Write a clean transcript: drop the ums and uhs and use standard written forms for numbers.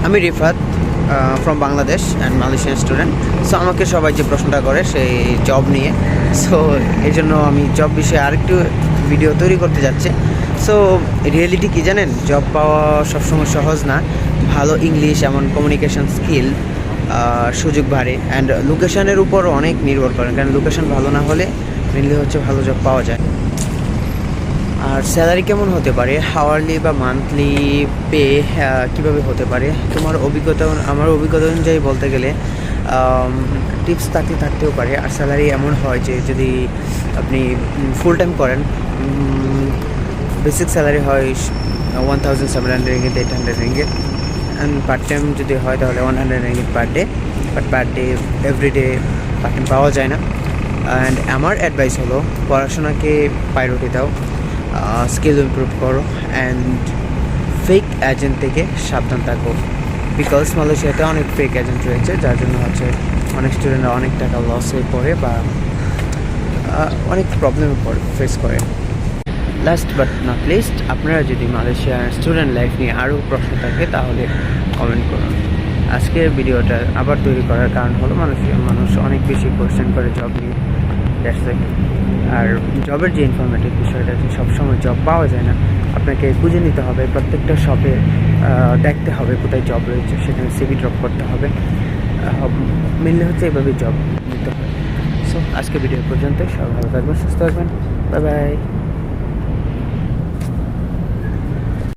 আমি Rifat from Bangladesh and Malaysian student. So আমাকে সবাই যে প্রশ্নটা করে সেই জব নিয়ে, সো এই জন্য আমি জব বিষয়ে আরেকটু ভিডিও তৈরি করতে যাচ্ছি। সো রিয়েলিটি কী জানেন, জব পাওয়া সবসময় সহজ না। ভালো ইংলিশ এমন কমিউনিকেশন স্কিল সুযোগ বাড়ে, অ্যান্ড লোকেশনের উপর অনেক নির্ভর করে, কারণ লোকেশন ভালো না হলে মেনলি হচ্ছে ভালো জব পাওয়া যায়। আর স্যালারি কেমন হতে পারে, হাওয়ারলি বা মান্থলি পে কীভাবে হতে পারে, আমার অভিজ্ঞতা অনুযায়ী বলতে গেলে টিপস থাকতেও পারে। আর স্যালারি এমন হয় যে যদি আপনি ফুল টাইম করেন, বেসিক স্যালারি হয় 1700 ringgit, 800 ringgit, and part time যদি হয় তাহলে 100 ringgit per day. But per day everyday part time পাওয়া যায় না। অ্যান্ড আমার অ্যাডভাইস হলো পড়াশোনাকে প্রায়োরিটি দাও, স্কিল ইমপ্রুভ করো, অ্যান্ড ফেক এজেন্ট থেকে সাবধান থাকো। বিকজ মালয়েশিয়াতে অনেক ফেক এজেন্ট রয়েছে, যার জন্য হচ্ছে অনেক স্টুডেন্টরা অনেক টাকা লস হয়ে পড়ে বা অনেক প্রবলেমে ফেস করে। লাস্ট বাট নট লিস্ট, আপনারা যদি মালয়েশিয়ার স্টুডেন্ট লাইফ নিয়ে আরও প্রশ্ন থাকে তাহলে কমেন্ট করুন। আজকের ভিডিওটা আবার তৈরি করার কারণ হলো মালয়েশিয়ার মানুষ অনেক বেশি কোয়েশ্চেন করে জব নিয়ে, দ্যাটস ইট। আর জবের যে ইনফরমেটিভ বিষয়টা আছে, সবসময় জব পাওয়া যায় না, আপনাকে খুঁজে নিতে হবে, প্রত্যেকটা শপে দেখতে হবে কোথায় জব রয়েছে, সেখানে সিভি ড্রপ করতে হবে। মেনলি হচ্ছে এইভাবে জব নিতে হবে। সো আজকে ভিডিও পর্যন্ত, সবাই ভালো থাকবেন, সুস্থ থাকবেন, বাই বাই।